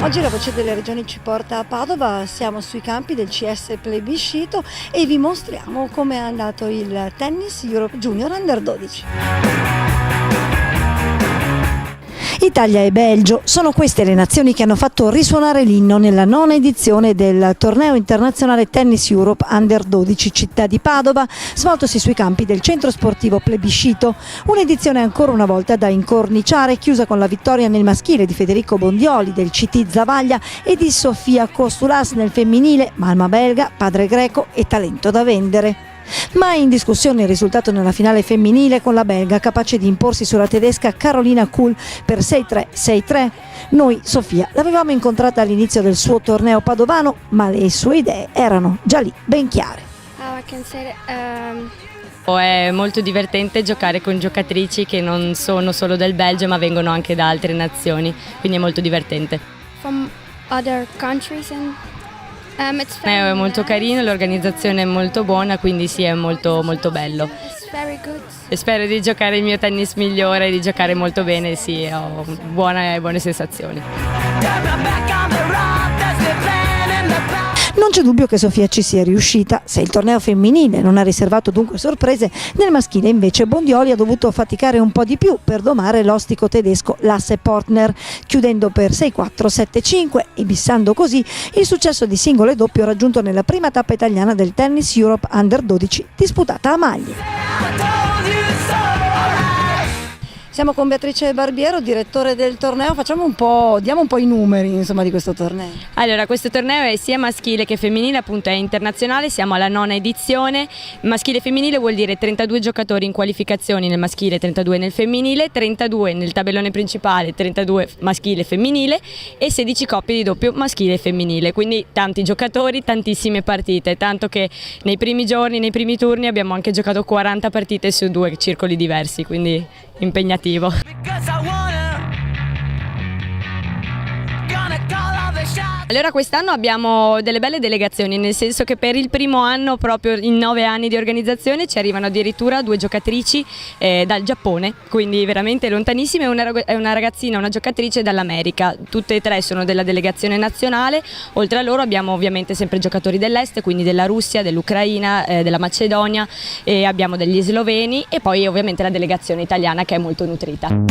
Oggi la Voce delle Regioni ci porta a Padova, siamo sui campi del CS Plebiscito e vi mostriamo come è andato il Tennis Europe Junior Under 12. Italia e Belgio sono queste le nazioni che hanno fatto risuonare l'inno nella nona edizione del torneo internazionale Tennis Europe Under 12 città di Padova, svoltosi sui campi del centro sportivo Plebiscito. Un'edizione ancora una volta da incorniciare, chiusa con la vittoria nel maschile di Federico Bondioli del CT Zavaglia e di Sofia Costulas nel femminile, mamma belga, padre greco e talento da vendere. Ma è in discussione il risultato nella finale femminile, con la belga capace di imporsi sulla tedesca Carolina Kuhl per 6-3, 6-3. Noi Sofia l'avevamo incontrata all'inizio del suo torneo padovano, ma le sue idee erano già lì ben chiare. È molto divertente giocare con giocatrici che non sono solo del Belgio ma vengono anche da altre nazioni, quindi è molto divertente. From other countries and È molto carino, l'organizzazione è molto buona, quindi sì, è molto bello. E spero di giocare il mio tennis migliore, di giocare molto bene, sì, ho buone sensazioni. Non c'è dubbio che Sofia ci sia riuscita. Se il torneo femminile non ha riservato dunque sorprese, nel maschile invece Bondioli ha dovuto faticare un po' di più per domare l'ostico tedesco Lasse Portner, chiudendo per 6-4, 7-5 e bissando così il successo di singolo e doppio raggiunto nella prima tappa italiana del Tennis Europe Under 12 disputata a maglie. Siamo con Beatrice Barbiero, direttore del torneo. Diamo un po' i numeri, insomma, di questo torneo. Allora, questo torneo è sia maschile che femminile, appunto è internazionale, siamo alla nona edizione. Maschile e femminile vuol dire 32 giocatori in qualificazioni nel maschile, 32 nel femminile, 32 nel tabellone principale, 32 maschile e femminile e 16 coppie di doppio maschile e femminile. Quindi tanti giocatori, tantissime partite, tanto che nei primi giorni, nei primi turni abbiamo anche giocato 40 partite su 2 circoli diversi, quindi impegnativo. Allora, quest'anno abbiamo delle belle delegazioni, nel senso che per il primo anno, proprio in 9 anni di organizzazione, ci arrivano addirittura 2 giocatrici dal Giappone, quindi veramente lontanissime, e una ragazzina, una giocatrice dall'America. Tutte e 3 sono della delegazione nazionale. Oltre a loro abbiamo ovviamente sempre giocatori dell'est, quindi della Russia, dell'Ucraina, della Macedonia, e abbiamo degli sloveni e poi ovviamente la delegazione italiana, che è molto nutrita.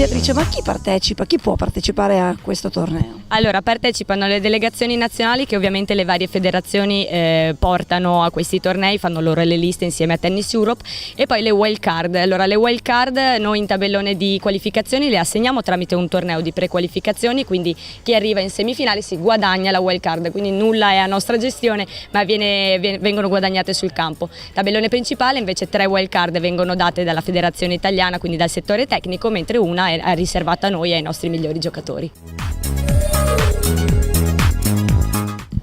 Beatrice, ma chi partecipa? Chi può partecipare a questo torneo? Allora, partecipano le delegazioni nazionali che ovviamente le varie federazioni portano a questi tornei, fanno loro le liste insieme a Tennis Europe, e poi le wild card. Allora, le wild card noi in tabellone di qualificazioni le assegniamo tramite un torneo di prequalificazioni, quindi chi arriva in semifinale si guadagna la wild card, quindi nulla è a nostra gestione, ma vengono guadagnate sul campo. Tabellone principale invece 3 wild card vengono date dalla federazione italiana, quindi dal settore tecnico, mentre una è riservata a noi e ai nostri migliori giocatori.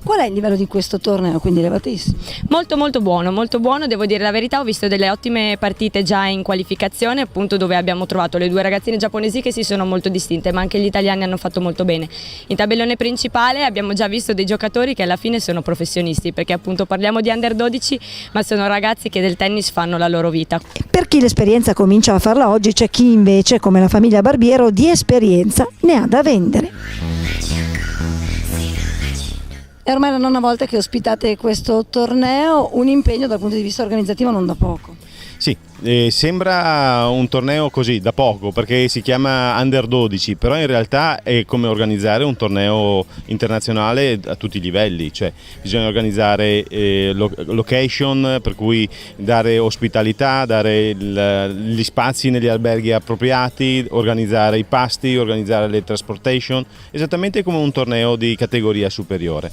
Qual è il livello di questo torneo, quindi elevatissimo? Molto buono, devo dire la verità. Ho visto delle ottime partite già in qualificazione, appunto, dove abbiamo trovato le 2 ragazzine giapponesi che si sono molto distinte, ma anche gli italiani hanno fatto molto bene. In tabellone principale abbiamo già visto dei giocatori che alla fine sono professionisti, perché appunto parliamo di Under 12, ma sono ragazzi che del tennis fanno la loro vita. Per chi l'esperienza comincia a farla oggi, c'è chi invece, come la famiglia Barbiero, di esperienza ne ha da vendere. È ormai la nona volta che ospitate questo torneo, un impegno dal punto di vista organizzativo non da poco. Sì, sembra un torneo così da poco perché si chiama Under 12, però in realtà è come organizzare un torneo internazionale a tutti i livelli, cioè bisogna organizzare location, per cui dare ospitalità, dare gli spazi negli alberghi appropriati, organizzare i pasti, organizzare le transportation, esattamente come un torneo di categoria superiore.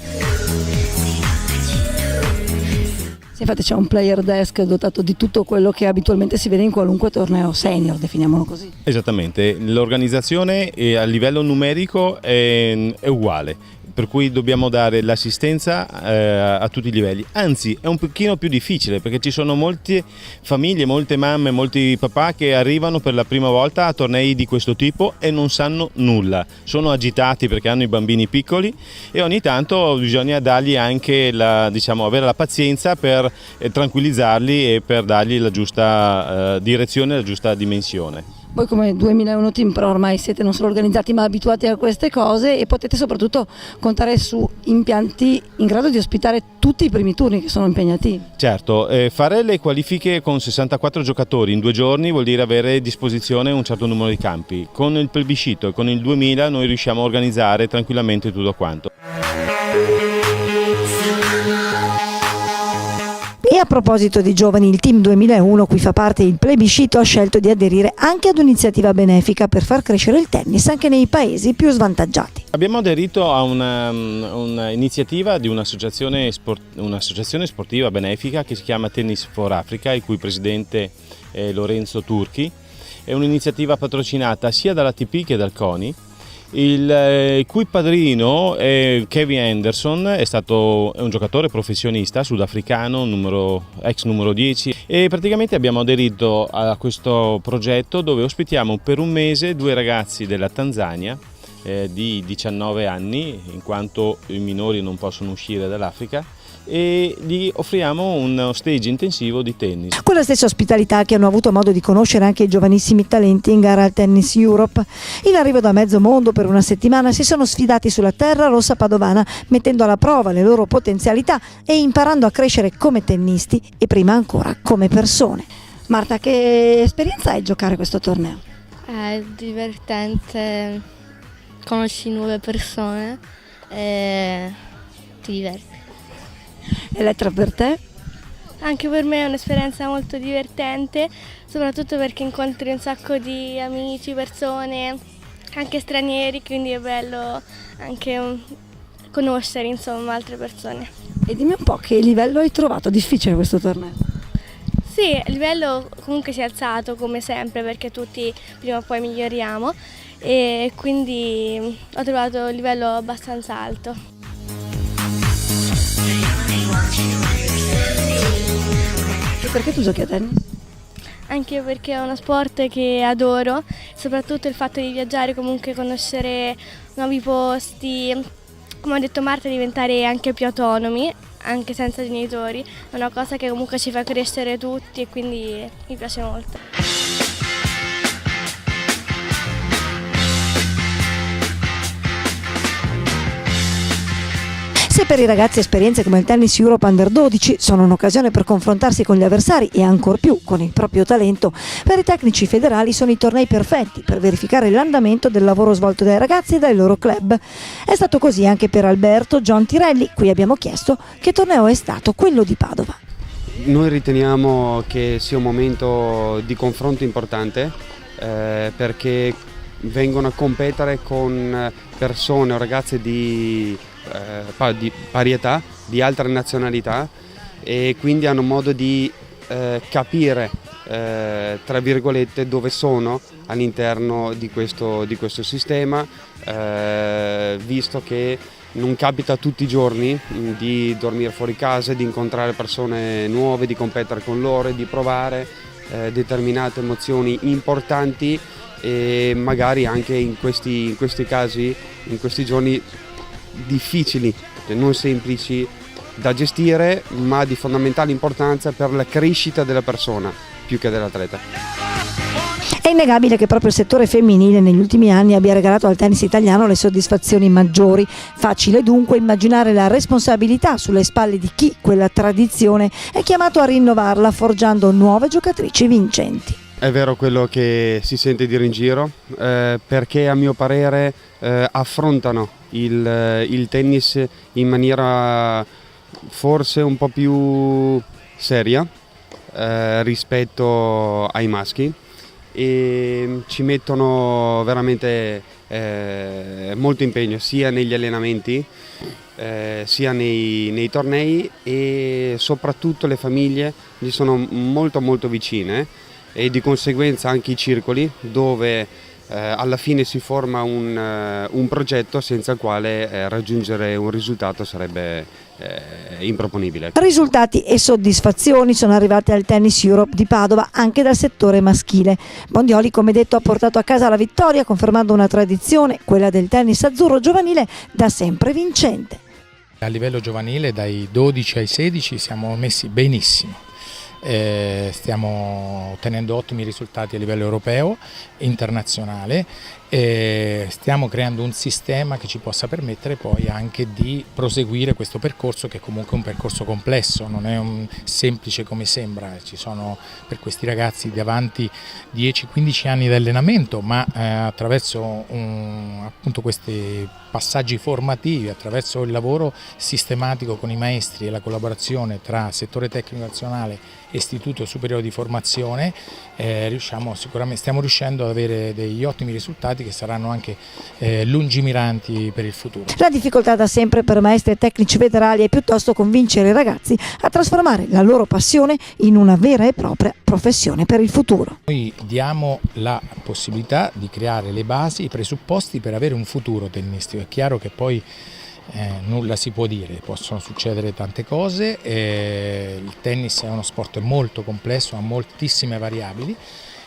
Sì, infatti c'è un player desk dotato di tutto quello che abitualmente si vede in qualunque torneo senior, definiamolo così. Esattamente, l'organizzazione a livello numerico è uguale. per cui dobbiamo dare l'assistenza a tutti i livelli. Anzi, è un pochino più difficile perché ci sono molte famiglie, molte mamme, molti papà che arrivano per la prima volta a tornei di questo tipo e non sanno nulla, sono agitati perché hanno i bambini piccoli e ogni tanto bisogna dargli anche avere la pazienza per tranquillizzarli e per dargli la giusta direzione, la giusta dimensione. Voi come 2001 Team però ormai siete non solo organizzati ma abituati a queste cose e potete soprattutto contare su impianti in grado di ospitare tutti i primi turni che sono impegnativi. Certo, fare le qualifiche con 64 giocatori in 2 giorni vuol dire avere a disposizione un certo numero di campi. Con il plebiscito e con il 2000 noi riusciamo a organizzare tranquillamente tutto quanto. E a proposito di giovani, il Team 2001, cui fa parte il plebiscito, ha scelto di aderire anche ad un'iniziativa benefica per far crescere il tennis anche nei paesi più svantaggiati. Abbiamo aderito a un'iniziativa di un'associazione sportiva benefica che si chiama Tennis for Africa, il cui presidente è Lorenzo Turchi. È un'iniziativa patrocinata sia dall'ATP che dal CONI. Il cui padrino è Kevin Anderson, è un giocatore professionista sudafricano, ex numero 10, e praticamente abbiamo aderito a questo progetto dove ospitiamo per un mese 2 ragazzi della Tanzania di 19 anni, in quanto i minori non possono uscire dall'Africa, e gli offriamo uno stage intensivo di tennis. Quella stessa ospitalità che hanno avuto modo di conoscere anche i giovanissimi talenti in gara al Tennis Europe. In arrivo da mezzo mondo per una settimana si sono sfidati sulla terra rossa padovana, mettendo alla prova le loro potenzialità e imparando a crescere come tennisti e prima ancora come persone. Marta, che esperienza è giocare questo torneo? È divertente, conosci nuove persone e ti diverti. Elettra, per te? Anche per me è un'esperienza molto divertente, soprattutto perché incontri un sacco di amici, persone, anche stranieri, quindi è bello anche conoscere insomma altre persone. E dimmi un po' che livello hai trovato difficile questo torneo? Sì, il livello comunque si è alzato come sempre perché tutti prima o poi miglioriamo e quindi ho trovato il livello abbastanza alto. E perché tu giochi a tennis? Anche perché è uno sport che adoro, soprattutto il fatto di viaggiare, comunque conoscere nuovi posti, come ha detto Marta, diventare anche più autonomi, anche senza genitori, è una cosa che comunque ci fa crescere tutti e quindi mi piace molto. Se per i ragazzi esperienze come il Tennis Europe Under 12 sono un'occasione per confrontarsi con gli avversari e ancor più con il proprio talento, per i tecnici federali sono i tornei perfetti per verificare l'andamento del lavoro svolto dai ragazzi e dai loro club. È stato così anche per Alberto John Tirelli, cui abbiamo chiesto che torneo è stato quello di Padova. Noi riteniamo che sia un momento di confronto importante perché vengono a competere con persone o ragazze di pari età, di altre nazionalità e quindi hanno modo di capire tra virgolette dove sono all'interno di questo sistema, visto che non capita tutti i giorni di dormire fuori casa, di incontrare persone nuove, di competere con loro, di provare determinate emozioni importanti e magari anche in questi casi, in questi giorni difficili, non semplici da gestire, ma di fondamentale importanza per la crescita della persona più che dell'atleta. È innegabile che proprio il settore femminile negli ultimi anni abbia regalato al tennis italiano le soddisfazioni maggiori. Facile dunque immaginare la responsabilità sulle spalle di chi quella tradizione è chiamato a rinnovarla forgiando nuove giocatrici vincenti. È vero quello che si sente dire in giro, perché a mio parere affrontano il tennis in maniera forse un po' più seria rispetto ai maschi e ci mettono veramente molto impegno sia negli allenamenti sia nei tornei e soprattutto le famiglie gli sono molto vicine e di conseguenza anche i circoli dove alla fine si forma un progetto senza il quale raggiungere un risultato sarebbe improponibile. Risultati e soddisfazioni sono arrivate al Tennis Europe di Padova anche dal settore maschile. Bondioli, come detto, ha portato a casa la vittoria, confermando una tradizione, quella del tennis azzurro giovanile, da sempre vincente. A livello giovanile dai 12 ai 16 siamo messi benissimo. Stiamo ottenendo ottimi risultati a livello europeo e internazionale, stiamo creando un sistema che ci possa permettere poi anche di proseguire questo percorso, che comunque è un percorso complesso, non è semplice come sembra. Ci sono per questi ragazzi davanti 10-15 anni di allenamento, ma attraverso appunto questi passaggi formativi, attraverso il lavoro sistematico con i maestri e la collaborazione tra settore tecnico nazionale e Istituto Superiore di Formazione, stiamo riuscendo ad avere degli ottimi risultati che saranno anche lungimiranti per il futuro. La difficoltà da sempre per maestri e tecnici veterani è piuttosto convincere i ragazzi a trasformare la loro passione in una vera e propria professione per il futuro. Noi diamo la possibilità di creare le basi, i presupposti per avere un futuro tennistico. È chiaro che poi nulla si può dire, possono succedere tante cose, il tennis è uno sport molto complesso, ha moltissime variabili,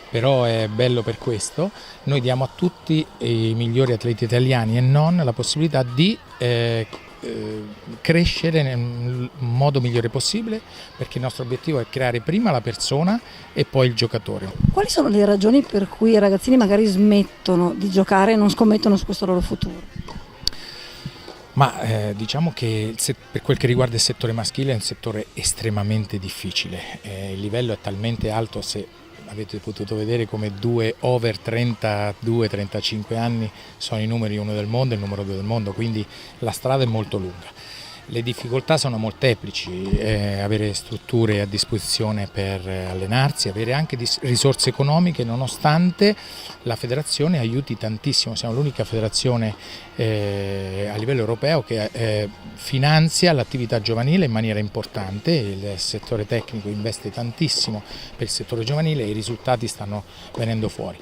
però è bello per questo. Noi diamo a tutti i migliori atleti italiani e non la possibilità di crescere nel modo migliore possibile, perché il nostro obiettivo è creare prima la persona e poi il giocatore. Quali sono le ragioni per cui i ragazzini magari smettono di giocare e non scommettono su questo loro futuro? Ma diciamo che per quel che riguarda il settore maschile è un settore estremamente difficile, il livello è talmente alto, se avete potuto vedere come due over 32-35 anni sono i numeri 1 del mondo e il numero 2 del mondo, quindi la strada è molto lunga. Le difficoltà sono molteplici, avere strutture a disposizione per allenarsi, avere anche risorse economiche, nonostante la federazione aiuti tantissimo. Siamo l'unica federazione a livello europeo che finanzia l'attività giovanile in maniera importante, il settore tecnico investe tantissimo per il settore giovanile e i risultati stanno venendo fuori.